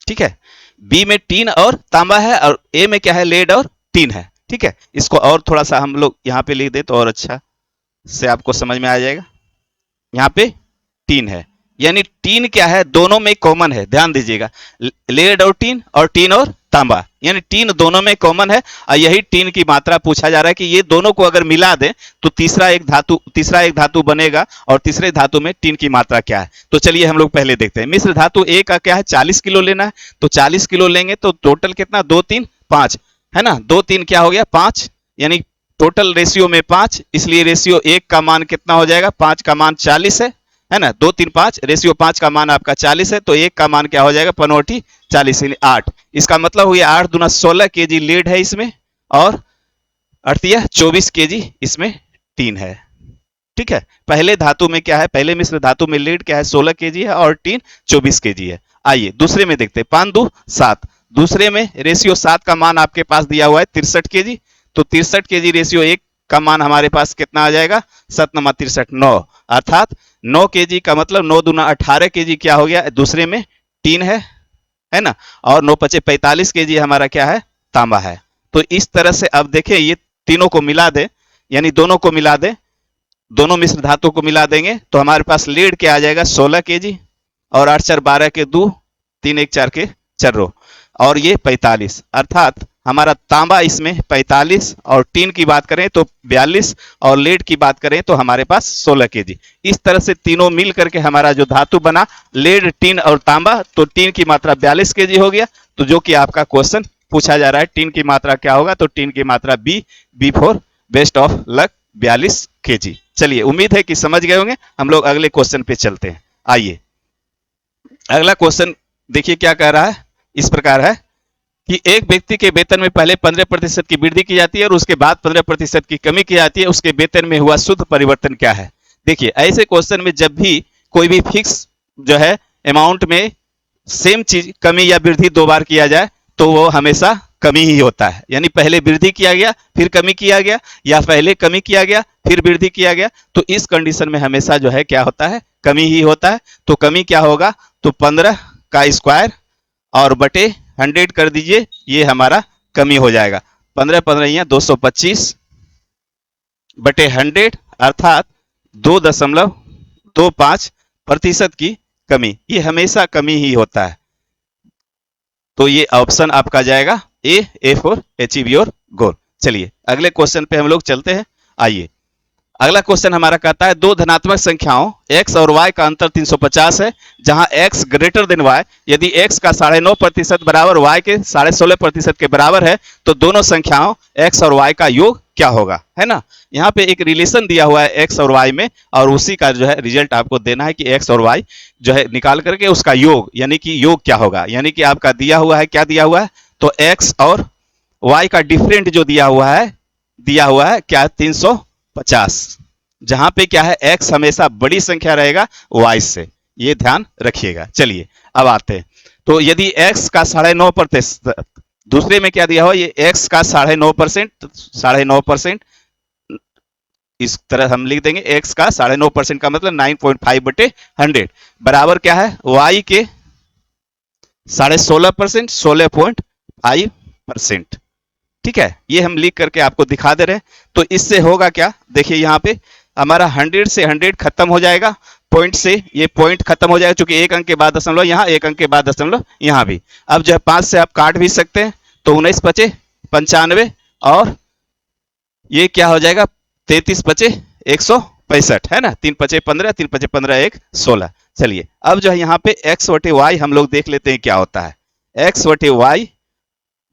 ठीक है, बी में टीन और तांबा है, और ए में क्या है लेड और टीन है। ठीक है, इसको और थोड़ा सा हम लोग यहाँ पे लिख दे तो और अच्छा से आपको समझ में आ जाएगा। यहाँ पे टीन है, यानी टीन क्या है, दोनों में कॉमन है, ध्यान दीजिएगा, लेड और टीन और तांबा, यानी टीन दोनों में कॉमन है, और यही टीन की मात्रा पूछा जा रहा है कि ये दोनों को अगर मिला दें तो तीसरा एक धातु बनेगा, और तीसरे धातु में टीन की मात्रा क्या है। तो चलिए हम लोग पहले देखते हैं, मिश्र धातु ए का क्या है 40 किलो लेना है, तो 40 किलो लेंगे तो टोटल कितना, 2 3 5 है ना, 2 3 क्या हो गया 5, यानी टोटल रेशियो में 5, इसलिए रेशियो 1 का मान कितना हो जाएगा, 5 का मान 40 है ना, 2 3 5, रेशियो 5 का मान आपका 40 है, तो 1 का मान क्या हो जाएगा 5 40, यानी 8, इसका मतलब हुआ 8 दूना 16 केजी लेड है इसमें, और 8 24 केजी इसमें टीन है। ठीक है, पहले धातु में क्या है, पहले मिश्र धातु में लेड क्या है 16 केजी है और टीन 24 केजी है। आइए दूसरे में देखते हैं, 5 2 7, दूसरे में रेशियो 7 का मान आपके पास दिया हुआ है 63 केजी, तो 63 केजी रेशियो 1 का मान हमारे पास कितना आ जाएगा, 7 9 63 9, अर्थात 9 केजी का मतलब 9 दूना 18 केजी क्या हो गया, दूसरे में टीन है ना, और 9 5 45 केजी हमारा क्या है, तांबा है। तो इस तरह से अब देखें, ये तीनों को मिला दे, यानी दोनों को मिला दे, दोनों मिश्र धातु को मिला देंगे तो हमारे पास लीड क्या आ जाएगा 16 केजी, और 8 4 12 के 2, 3 1 4 के चर्रो, और ये 45, अर्थात हमारा तांबा इसमें 45, और टीन की बात करें तो 42, और लेड की बात करें तो हमारे पास 16 केजी। इस तरह से तीनों मिल करके हमारा जो धातु बना लेड टीन और तांबा, तो टीन की मात्रा 42 केजी हो गया। तो जो कि आपका क्वेश्चन पूछा जा रहा है, टीन की मात्रा क्या होगा, तो टीन की मात्रा B for best of luck 42 KG. चलिए उम्मीद है कि समझ गए होंगे, हम लोग अगले क्वेश्चन पे चलते हैं। आइए अगला क्वेश्चन देखिए क्या कह रहा है, इस प्रकार है कि एक व्यक्ति के वेतन में पहले 15% की वृद्धि की जाती है और उसके बाद 15% की कमी की जाती है, उसके वेतन में हुआ शुद्ध परिवर्तन क्या है। देखिए ऐसे क्वेश्चन में जब भी कोई भी फिक्स जो है अमाउंट में सेम चीज कमी या वृद्धि 2 बार किया जाए तो वो हमेशा कमी ही होता है, यानी पहले वृद्धि किया गया फिर कमी किया गया, या पहले कमी किया गया फिर वृद्धि किया गया, तो इस कंडीशन में हमेशा जो है क्या होता है, कमी ही होता है। तो कमी क्या होगा, तो 15 का स्क्वायर और बटे 100 कर दीजिए, ये हमारा कमी हो जाएगा, 15 15 225 बटे 100, अर्थात 2.25% की कमी, ये हमेशा कमी ही होता है। तो ये ऑप्शन आपका जाएगा A for achieve your goal. चलिए अगले क्वेश्चन पे हम लोग चलते हैं। आइए अगला क्वेश्चन हमारा कहता है दो धनात्मक संख्याओं x और y का अंतर 350 है, जहां x ग्रेटर देन y, यदि x का 9.5% बराबर y के 16.5% के बराबर है तो दोनों संख्याओं x और y का योग क्या होगा, है ना। यहाँ पे एक रिलेशन दिया हुआ है x और y में, और उसी का जो है रिजल्ट आपको देना है कि x और y जो है निकाल करके उसका योग, यानी कि योग क्या होगा, यानी कि आपका दिया हुआ है, क्या दिया हुआ है, तो x और y का डिफरेंट जो दिया हुआ है क्या, 350, जहां पे क्या है x हमेशा बड़ी संख्या रहेगा y से, ये ध्यान रखिएगा। चलिए अब आते हैं, तो यदि x का 9.5%, दूसरे में क्या दिया हुआ, ये x का 9.5%, इस तरह हम लिख देंगे, x का 9.5% का मतलब 9.5/100 बराबर क्या है, y के 16.5%, 16.5%। ठीक है, ये हम लिख करके आपको दिखा दे रहे हैं। तो इससे होगा क्या, देखिए यहाँ पे हमारा 100 से 100 खत्म हो जाएगा, पॉइंट से ये पॉइंट खत्म हो जाएगा, क्योंकि एक अंक के बाद दशमलव यहाँ, एक अंक के बाद दशमलव यहाँ भी। अब जो है 5 से आप काट भी सकते हैं, तो 19 पचे 95, और ये क्या हो जाएगा, 33 पचे 165, है ना, 3 पचे 15, 3 पचे 15, 1 16। चलिए अब जो है यहाँ पे x बटे वाई हम लोग देख लेते हैं क्या होता है। x बटे वाई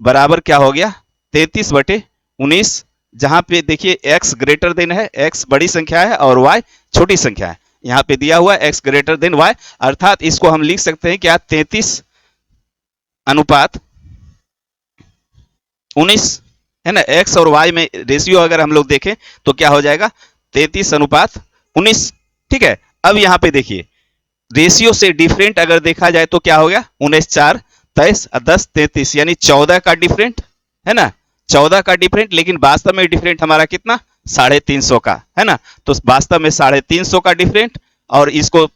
बराबर क्या हो गया, 33/19, जहां पे देखिए x ग्रेटर देन है, x बड़ी संख्या है और y छोटी संख्या है, यहाँ पे दिया हुआ है x ग्रेटर देन y, अर्थात इसको हम लिख सकते हैं क्या, 33/19, है ना। x और y में रेशियो अगर हम लोग देखें तो क्या हो जाएगा, 33/19। ठीक है, अब यहाँ पे देखिए रेशियो से डिफरेंट अगर देखा जाए तो क्या हो गया, 19 4 23 10 33, यानी 14 का डिफरेंट, है ना, 14 का डिफरेंट, लेकिन वास्तव में डिफरेंट हमारा कितना, 350 का, है ना। तो वास्तव में 350 का डिफरेंट, और इसको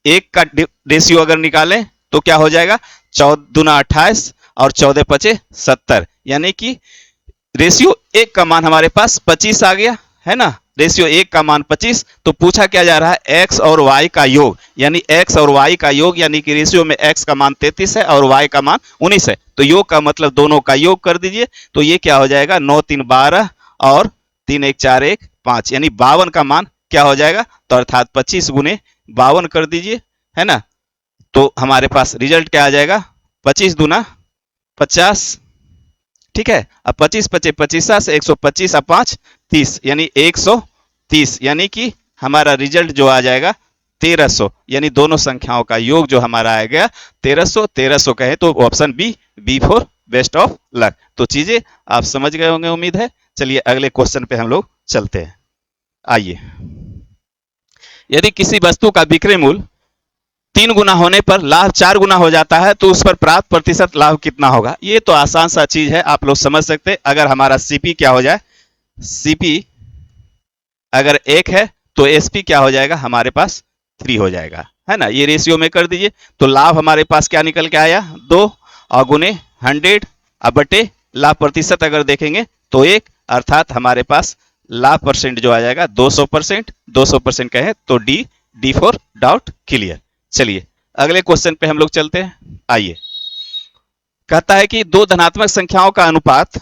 एक का रेशियो अगर निकालें तो क्या हो जाएगा, 14 दूना 28 और 14 पचे 70, यानी कि रेशियो एक का मान हमारे पास 25 आ गया, है ना। रेशियो एक का मान 25, तो पूछा क्या जा रहा है, x और y का योग, यानी x और y का योग, यानी कि रेशियो में x का मान 33 है और y का मान 19 है, तो योग का मतलब दोनों का योग कर दीजिए, तो ये क्या हो जाएगा, 9 3 12 और 3 1 4 1 5, यानी 52 का मान क्या हो जाएगा, तो अर्थात 25 गुने 52 कर दीजिए, है ना। तो हमारे पास रिजल्ट क्या आ जाएगा, 25 दूना 50। ठीक है, अब 25 पचे 25 से 125 और 5 30, यानी 130, यानी कि हमारा रिजल्ट जो आ जाएगा 1300, यानी दोनों संख्याओं का योग जो हमारा आ गया 1300 कहे तो option B for best of luck. तो चीजें आप समझ गए होंगे उम्मीद है। चलिए अगले क्वेश्चन पे हम लोग चलते हैं। आइए, यदि किसी वस्तु का विक्रय मूल्य 3 गुना होने पर लाभ 4 गुना हो जाता है तो उस पर प्राप्त प्रतिशत लाभ कितना होगा। ये तो आसान सा चीज है, आप लोग समझ सकते हैं। अगर हमारा सीपी क्या हो जाए, सीपी अगर 1 है तो एसपी क्या हो जाएगा, हमारे पास 3 हो जाएगा, है ना। ये रेशियो में कर दीजिए, तो लाभ हमारे पास क्या निकल के आया, 2 और गुने 100 अब बटे लाभ प्रतिशत अगर देखेंगे तो 1, अर्थात हमारे पास लाभ परसेंट जो आ जाएगा 200%। 200% कहे तो डी फॉर डाउट क्लियर। चलिए अगले क्वेश्चन पे हम लोग चलते हैं। आइए, कहता है कि दो धनात्मक संख्याओं का अनुपात,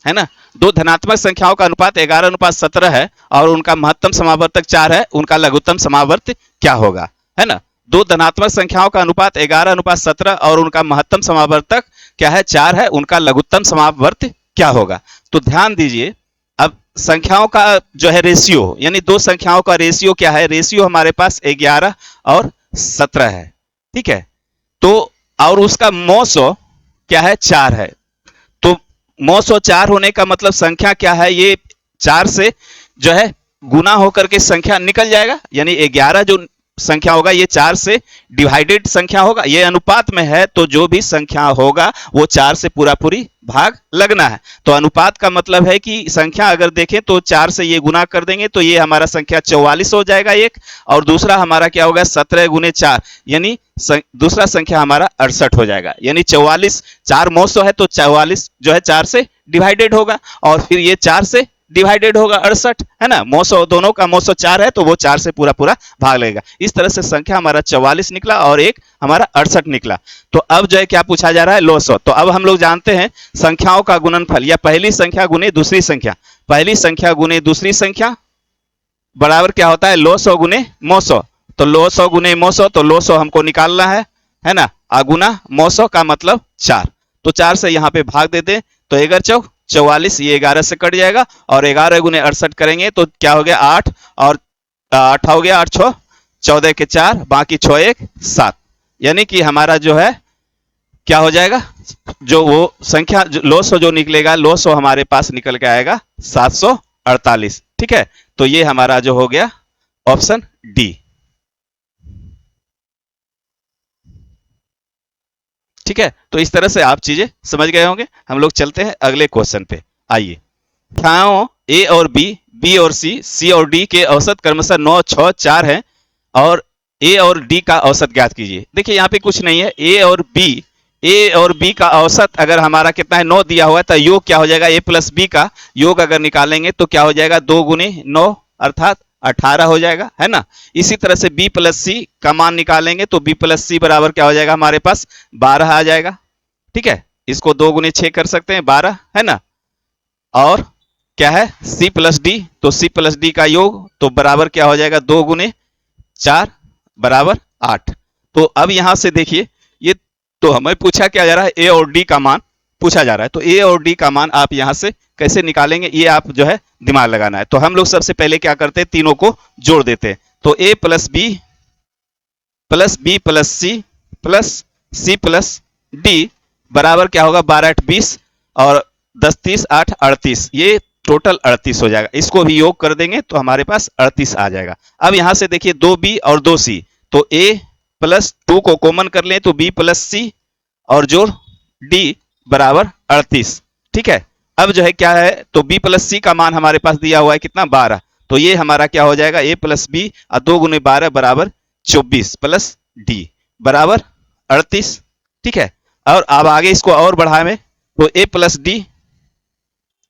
है ना, दो धनात्मक संख्याओं का अनुपात 11:17 है और उनका महत्तम समावर्तक 4 है, उनका लघुत्तम समावर्त क्या होगा, है ना। दो धनात्मक संख्याओं का अनुपात 11:17 और उनका महत्तम समावर्तक क्या है, 4 है, उनका लघुत्तम समावर्त क्या होगा। तो ध्यान दीजिए, अब संख्याओं का जो है रेशियो, यानी दो संख्याओं का रेशियो क्या है, रेशियो हमारे पास 11 और 17 है, ठीक है। तो और उसका मौसो क्या है, 4 है। तो मौसो 4 होने का मतलब संख्या क्या है, ये 4 से जो है गुना होकर के संख्या निकल जाएगा, यानी 11 जो संख्या होगा ये 4 से डिवाइडेड संख्या होगा। ये अनुपात में है तो जो भी संख्या होगा वो 4 से पूरा पूरी भाग लगना है। तो अनुपात का मतलब है कि संख्या अगर देखें तो 4 से ये गुना कर देंगे तो ये हमारा संख्या 44 हो जाएगा एक, और दूसरा हमारा क्या होगा 17 गुने 4, यानी दूसरा संख्या हमारा 68 हो जाएगा। यानी 44, 4 मौसो है तो 44 जो है 4 से डिवाइडेड होगा और फिर ये 4 से डिवाइडेड होगा 68, है ना, मोसो दोनों का मोसो 4 है तो वो 4 से पूरा पूरा भाग लेगा। इस तरह से संख्या हमारा 44 निकला और एक हमारा 68 निकला। तो अब जो है क्या पूछा जा रहा है, लोसो। तो अब हम लोग जानते हैं संख्याओं का गुणनफल या पहली संख्या गुने दूसरी संख्या, पहली संख्या गुने दूसरी संख्या बराबर क्या होता है, लोसो गुने मोसो। तो लोसो गुने मोसो, तो लोसो हमको निकालना है ना, अगुना मोसो का मतलब 4। तो 4 से यहाँ पे भाग देते तो 11 चौक 44, ये 11 से कट जाएगा और 11 गुने 68 करेंगे तो क्या हो गया 8 और 8 हो गया, 8 6 14 के 4, बाकी 6 1 7, यानी कि हमारा जो है क्या हो जाएगा, जो वो संख्या लोसो जो निकलेगा, लोसो हमारे पास निकल के आएगा 748। ठीक है, तो ये हमारा जो हो गया ऑप्शन डी। ठीक है, तो इस तरह से आप चीजें समझ गए होंगे। हम लोग चलते हैं अगले क्वेश्चन पे। आइए, संख्याओं ए और बी, बी और सी और डी के औसत क्रमशः 9 6 4 हैं और ए और डी का औसत ज्ञात कीजिए। देखिए यहाँ पे कुछ नहीं है, ए और बी का औसत अगर हमारा कितना है 9 दिया हुआ है तो योग क्या हो जाएगा, ए प्लस बी का योग अगर निकालेंगे तो क्या हो जाएगा 2 गुने 9 अर्थात 18 हो जाएगा, है ना। इसी तरह से बी प्लस सी का मान निकालेंगे तो बी प्लस सी बराबर क्या हो जाएगा, हमारे पास 12 आ जाएगा। ठीक है, इसको 2 गुने 6 कर सकते हैं 12, है ना। और क्या है सी प्लस डी, तो सी प्लस डी का योग तो बराबर क्या हो जाएगा 2 गुने 4 बराबर 8। तो अब यहां से देखिए, ये तो हमें पूछा क्या जा रहा है, ए और डी का मान पूछा जा रहा है। तो ए और डी का मान आप यहां से कैसे निकालेंगे, ये आप जो है दिमाग लगाना है। तो हम लोग सबसे पहले क्या करते हैं, तीनों को जोड़ देते हैं। तो A plus B plus C plus D बराबर क्या होगा 12 8 20 और 10 30 8 38, ये टोटल 38 हो जाएगा। इसको भी योग कर देंगे तो हमारे पास 38 आ जाएगा। अब यहां से देखिए 2b और 2c, तो a प्लस 2 को कॉमन कर लें तो b प्लस सी और जोड़ d बराबर 38। ठीक है, अब जो है क्या है, तो b प्लस सी का मान हमारे पास दिया हुआ है कितना 12, तो ये हमारा क्या हो जाएगा a प्लस बी और 2 गुने 12 बराबर 24 प्लस d बराबर 38। ठीक है, और अब आगे इसको और बढ़ाएं तो a प्लस डी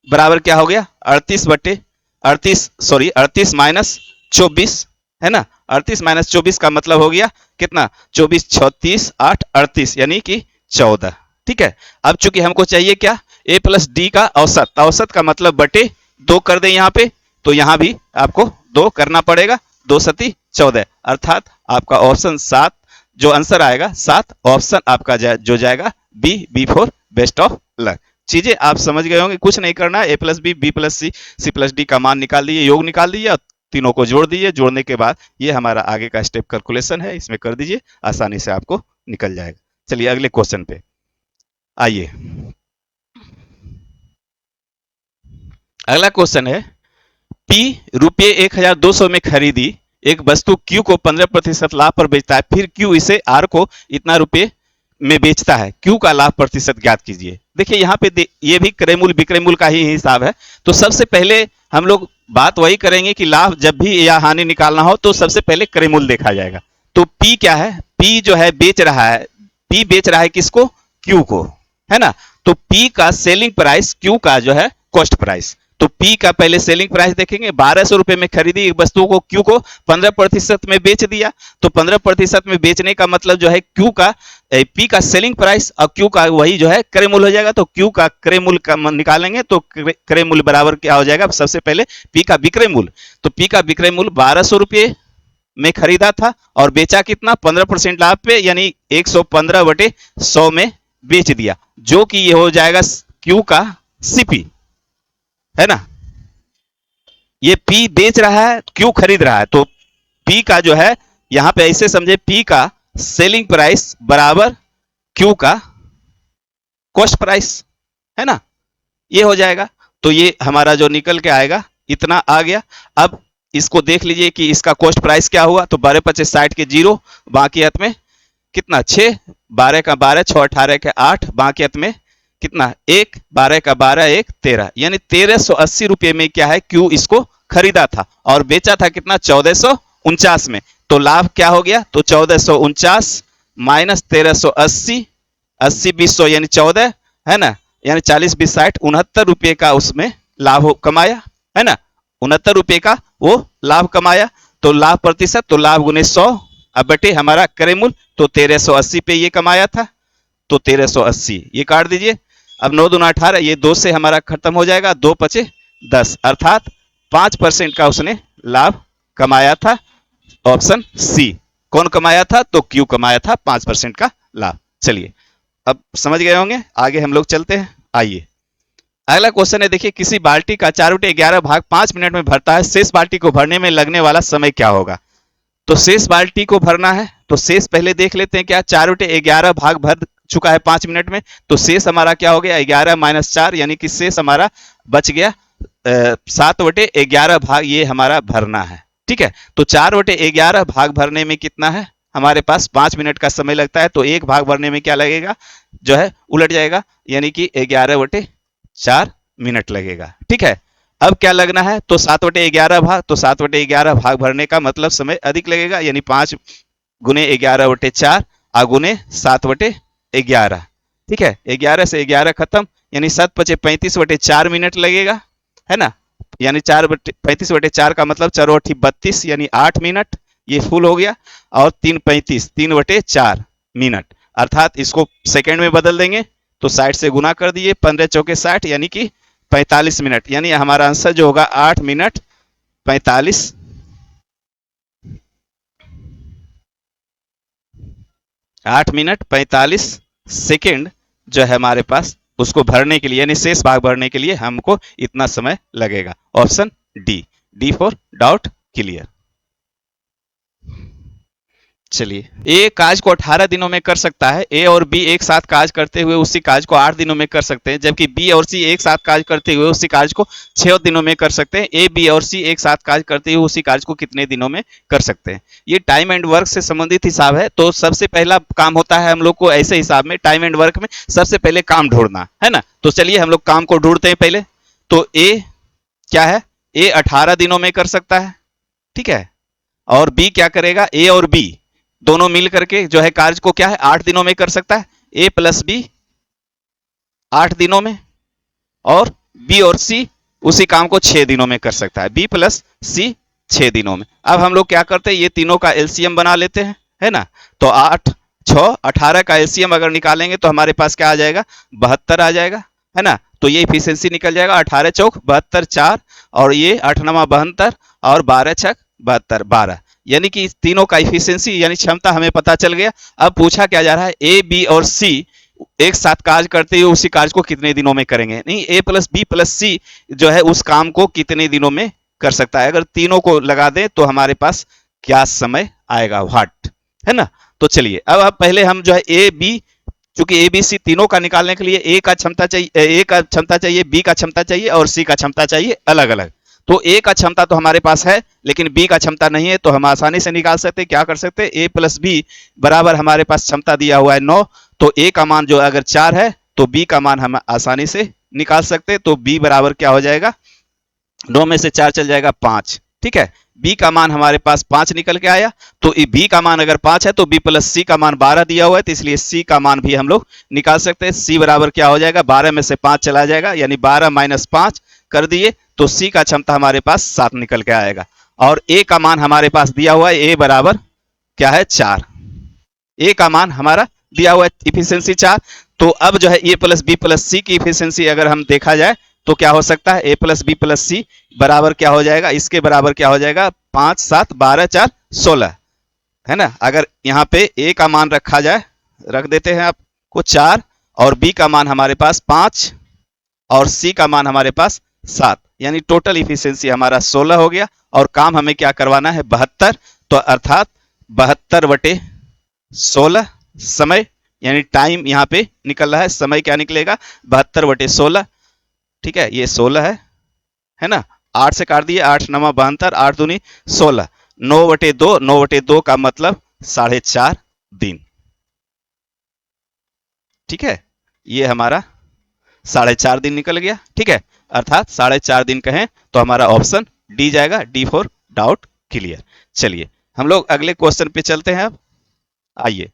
बराबर क्या हो गया 38 माइनस 24, है ना। 38 माइनस 24 का मतलब हो गया कितना 24 36 8 38 यानी कि 14। ठीक है, अब चूंकि हमको चाहिए क्या, a प्लस डी का औसत, औसत का मतलब बटे 2 कर दें यहाँ पे, तो यहाँ भी आपको 2 करना पड़ेगा, 2 सती 14 अर्थात आपका ऑप्शन 7 जो आंसर आएगा 7 ऑप्शन आपका जो जाएगा B for best of luck. चीजें आप समझ गए होंगे, कुछ नहीं करना है, A plus B plus C plus D का मान निकाल दीजिए, योग निकाल दीजिए और तीनों को जोड़ दीजिए। जोड़ने के बाद ये हमारा आगे का स्टेप कैलकुलेशन है, इसमें कर दीजिए, आसानी से आपको निकल जाएगा। चलिए अगले क्वेश्चन पे आइए। अगला क्वेश्चन है, पी रुपये 1200 में खरीदी एक वस्तु क्यू को 15% लाभ पर बेचता है, फिर क्यू इसे आर को इतना रुपये में बेचता है, क्यू का लाभ प्रतिशत ज्ञात कीजिए। देखिए यहाँ पे ये भी क्रय मूल्य विक्रय मूल्य का ही हिसाब है। तो सबसे पहले हम लोग बात वही करेंगे कि लाभ जब भी या हानि निकालना हो तो सबसे पहले क्रय मूल्य देखा जाएगा। तो पी क्या है, पी जो है बेच रहा है, पी बेच रहा है किसको, क्यू को, है ना। तो पी का सेलिंग प्राइस क्यू का जो है कॉस्ट प्राइस, तो पी का पहले सेलिंग प्राइस देखेंगे, 1200 रुपए में खरीदी एक वस्तु को क्यू को 15% में बेच दिया। तो 15% में बेचने का मतलब जो है क्यू का पी का सेलिंग प्राइस और क्यू का वही जो है क्रय मूल्य हो जाएगा। तो क्यू का क्रय मूल्य का निकालेंगे तो क्रय मूल्य बराबर क्या हो जाएगा, सबसे पहले पी का विक्रय मूल्य, तो पी का विक्रय मूल्य 1200 रुपये में खरीदा था और बेचा कितना 15% लाभ पे, यानी 115/100 में बेच दिया, जो कि ये हो जाएगा क्यू का सीपी, है ना। ये पी बेच रहा है, क्यू खरीद रहा है, तो पी का जो है यहां पे ऐसे समझे, पी का सेलिंग प्राइस बराबर क्यू का कॉस्ट प्राइस, है ना, ये हो जाएगा। तो ये हमारा जो निकल के आएगा इतना आ गया। अब इसको देख लीजिए कि इसका कॉस्ट प्राइस क्या हुआ, तो 12 25 60 के 0, बाकी हाथ में कितना 6, 12 का 12, 6 18 के 8, बाकी हाथ में कितना 1, 12 का 12 1 13, यानी 1380 रुपये में क्या है क्यू इसको खरीदा था और बेचा था कितना 1449 में। तो लाभ क्या हो गया, तो 1449 माइनस 1380, 80 20 यानी 14, है ना, यानी 40 20 60 69 रुपये का उसमें लाभ कमाया। है ना, 69 रुपए का वो लाभ कमाया। तो लाभ प्रतिशत, तो लाभ गुने 100 अब बटे हमारा क्रय मूल्य, तो 1380 पे ये कमाया था, तो 1380 ये काट दीजिए। अब 9 दूना 18, ये 2 से हमारा खत्म हो जाएगा, 2 पचे 10, अर्थात 5% का उसने लाभ कमाया था। Option C. कौन कमाया था? तो क्यू कमाया था 5% का लाभ। चलिए अब समझ गए होंगे, आगे हम लोग चलते हैं। आइए अगला क्वेश्चन है, देखिए किसी बाल्टी का 4/11 भाग 5 मिनट में भरता है, शेष बाल्टी को भरने में लगने वाला समय क्या होगा? तो शेष बाल्टी को भरना है, तो शेष पहले देख लेते हैं क्या। 4/11 भाग भर चुका है 5 मिनट में, तो शेष हमारा क्या हो गया? 11 - 4, यानी कि शेष हमारा बच गया 7/11 भाग ये हमारा भरना है। ठीक है, तो 4/11 भाग भरने में कितना है हमारे पास? 5 मिनट का समय लगता है, तो एक भाग भरने में क्या लगेगा? जो है उलट जाएगा, यानी कि 11/4 मिनट लगेगा। ठीक है, अब क्या लगना है? तो 7/11 भाग, तो 7/11 भाग भरने का मतलब समय अधिक लगेगा, यानी 5 गुने 11/4 गुने 7/11। ठीक है, 11 से 11 खत्म, यानी 7 पचे 35/4 मिनट लगेगा, है ना। यानी 35/4 का मतलब 4 32, यानी 8 मिनट ये फुल हो गया। और 3 3/4 मिनट, अर्थात इसको सेकेंड में बदल देंगे, तो 60 से गुना कर दिए, 15 चौके 60, यानी कि 45 मिनट, यानी हमारा आंसर जो होगा 8 मिनट 45 8 मिनट 45 सेकेंड जो है हमारे पास उसको भरने के लिए, यानी शेष भाग भरने के लिए हमको इतना समय लगेगा। Option D, D for doubt clear. चलिए, ए काज को 18 दिनों में कर सकता है, ए और बी एक साथ काज करते हुए उसी काज को 8 दिनों में कर सकते हैं, जबकि बी और सी एक साथ काज करते हुए उसी काज को 6 दिनों में कर सकते हैं। ए, बी और सी एक साथ काज करते हुए उसी काज को कितने दिनों में कर सकते हैं? ये टाइम एंड वर्क से संबंधित हिसाब है, तो सबसे पहला काम होता है हम लोग को ऐसे हिसाब में, टाइम एंड वर्क में सबसे पहले काम ढूंढना है ना। तो चलिए हम लोग काम को ढूंढते हैं पहले। तो ए क्या है? ए 18 दिनों में कर सकता है, ठीक है। और बी क्या करेगा? ए और बी दोनों मिल करके जो है कार्य को क्या है 8 दिनों में कर सकता है, ए प्लस बी 8 दिनों में, और बी और सी उसी काम को 6 दिनों में कर सकता है, बी प्लस सी 6 दिनों में। अब हम लोग क्या करते हैं, ये तीनों का एलसीएम बना लेते हैं, है ना। तो 8 6 18 का एलसीएम अगर निकालेंगे तो हमारे पास क्या आ जाएगा? 72 आ जाएगा, है ना। तो ये इफिशियंसी निकल जाएगा, 18 चौक 72 4, और ये 8 9 72, और 12 छक 72 12, यानी कि तीनों का इफिशियंसी यानी क्षमता हमें पता चल गया। अब पूछा क्या जा रहा है, ए बी और सी एक साथ कार्य करते हुए उसी कार्य को कितने दिनों में करेंगे? नहीं, ए प्लस बी प्लस सी जो है उस काम को कितने दिनों में कर सकता है। अगर तीनों को लगा दें तो हमारे पास क्या समय आएगा, व्हाट, है ना। तो चलिए अब पहले हम जो है ए बी, चूंकि ए बी सी तीनों का निकालने के लिए ए का क्षमता चाहिए, ए का क्षमता चाहिए, बी का क्षमता चाहिए और सी का क्षमता चाहिए अलग अलग। तो ए का क्षमता तो हमारे पास है, लेकिन बी का क्षमता नहीं है, तो हम आसानी से निकाल सकते हैं। क्या कर सकते हैं? ए प्लस बी बराबर हमारे पास क्षमता दिया हुआ है 9, तो ए का मान जो अगर 4 है तो बी का मान हम आसानी से निकाल सकते हैं। तो बी बराबर क्या हो जाएगा? 9 में से 4 चल जाएगा 5, ठीक है। बी का मान हमारे पास 5 निकल के आया, तो बी का मान अगर 5 है तो बी प्लस सी का मान 12 दिया हुआ है, तो इसलिए सी का मान भी हम लोग निकाल सकते हैं। सी बराबर क्या हो जाएगा? 12 में से 5 चला जाएगा, यानी 12 माइनस 5 कर दिए, तो सी का क्षमता हमारे पास 7 निकल के आएगा। और ए का मान हमारे पास दिया हुआ है, ए बराबर क्या है? 4। ए का मान हमारा दिया हुआ है इफिशियंसी 4। तो अब जो है ए प्लस बी प्लस सी की इफिशियंसी अगर हम देखा जाए तो क्या हो सकता है? ए प्लस बी प्लस सी बराबर क्या हो जाएगा? इसके बराबर क्या हो जाएगा? 5 7 12 4 16, है ना। अगर यहाँ पे ए का मान रखा जाए, रख देते हैं आपको 4, और बी का मान हमारे पास 5 और सी का मान हमारे पास 7, यानी टोटल इफिशियंसी हमारा 16 हो गया। और काम हमें क्या करवाना है? 72, तो अर्थात 72/16 समय, यानी टाइम यहाँ पे निकल रहा है। समय क्या निकलेगा? 72/16, ठीक है। ये 16 है ना। 8 से काट दिए, 8 9 72, 8 दूनी 16, 9/2, 9/2 का मतलब 4.5 दिन, ठीक है। ये हमारा 4.5 दिन निकल गया, ठीक है। अर्थात 4.5 दिन कहें तो हमारा ऑप्शन डी जाएगा, डी फॉर डाउट क्लियर। चलिए हम लोग अगले क्वेश्चन पे चलते हैं। अब आइए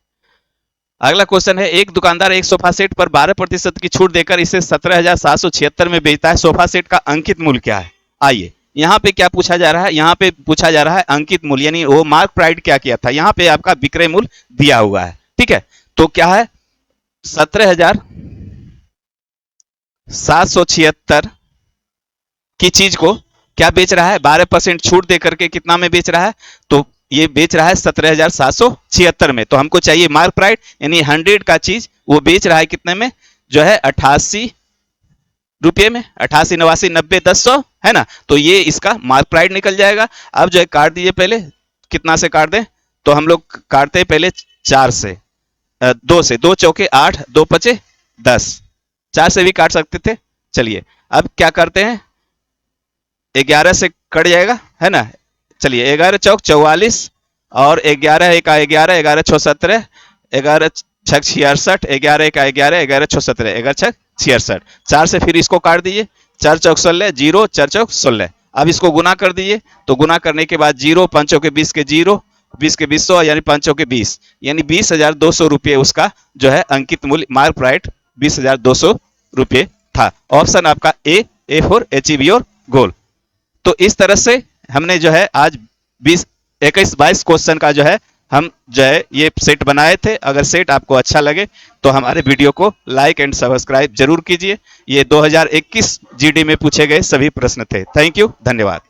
अगला क्वेश्चन है, एक दुकानदार एक सोफा सेट पर 12% की छूट देकर इसे 17,776 में बेचता है। सोफा सेट का अंकित मूल्य क्या है? आइए यहाँ पे क्या पूछा जा रहा है, यहाँ पे पूछा जा रहा है अंकित मूल्य, यानी वो मार्क प्राइड क्या किया था, यहाँ पे आपका विक्रय मूल्य दिया हुआ है, ठीक है। तो क्या है, 17,776 की चीज को क्या बेच रहा है, 12% छूट दे करके कितना में बेच रहा है, तो ये बेच रहा है 17,776 में। तो हमको चाहिए मार्क प्राइड, यानी 100 का चीज वो बेच रहा है कितने में, जो है 88 रुपये में, 88, 89, 90, 10, 100 है ना। तो ये इसका मार्क प्राइड निकल जाएगा। अब जो है काट दीजिए, पहले कितना से काट दें, तो हम लोग काटते हैं पहले 4 से, 2 से, 2 चौके 8, 2 पचे 10, 4 से भी काट सकते थे। चलिए अब क्या करते हैं, 11 से कट जाएगा है ना। चलिए 11 चौक 44 और 11 एक 11, 11 छः 17, 11 छः 66, 11 एक 11, 11 छः 17, 11 छः 66, 4 से फिर इसको काट दीजिए, 4 चौक 16, 0, 4 चौक 16। अब इसको गुना कर दीजिए, तो गुना करने के बाद 0, 5 के 20 के 0, 20 के 20 100, यानी 5 के 20, यानी 20,200 रुपये उसका जो है अंकित मूल्य मार्क प्राइड 20,200 रुपये था। ऑप्शन आपका A for achieve your goal. तो इस तरह से हमने जो है आज 20, 21, 22 क्वेश्चन का जो है हम जो है ये सेट बनाए थे। अगर सेट आपको अच्छा लगे तो हमारे वीडियो को लाइक एंड सब्सक्राइब जरूर कीजिए। ये 2021 जीडी में पूछे गए सभी प्रश्न थे। थैंक यू, धन्यवाद।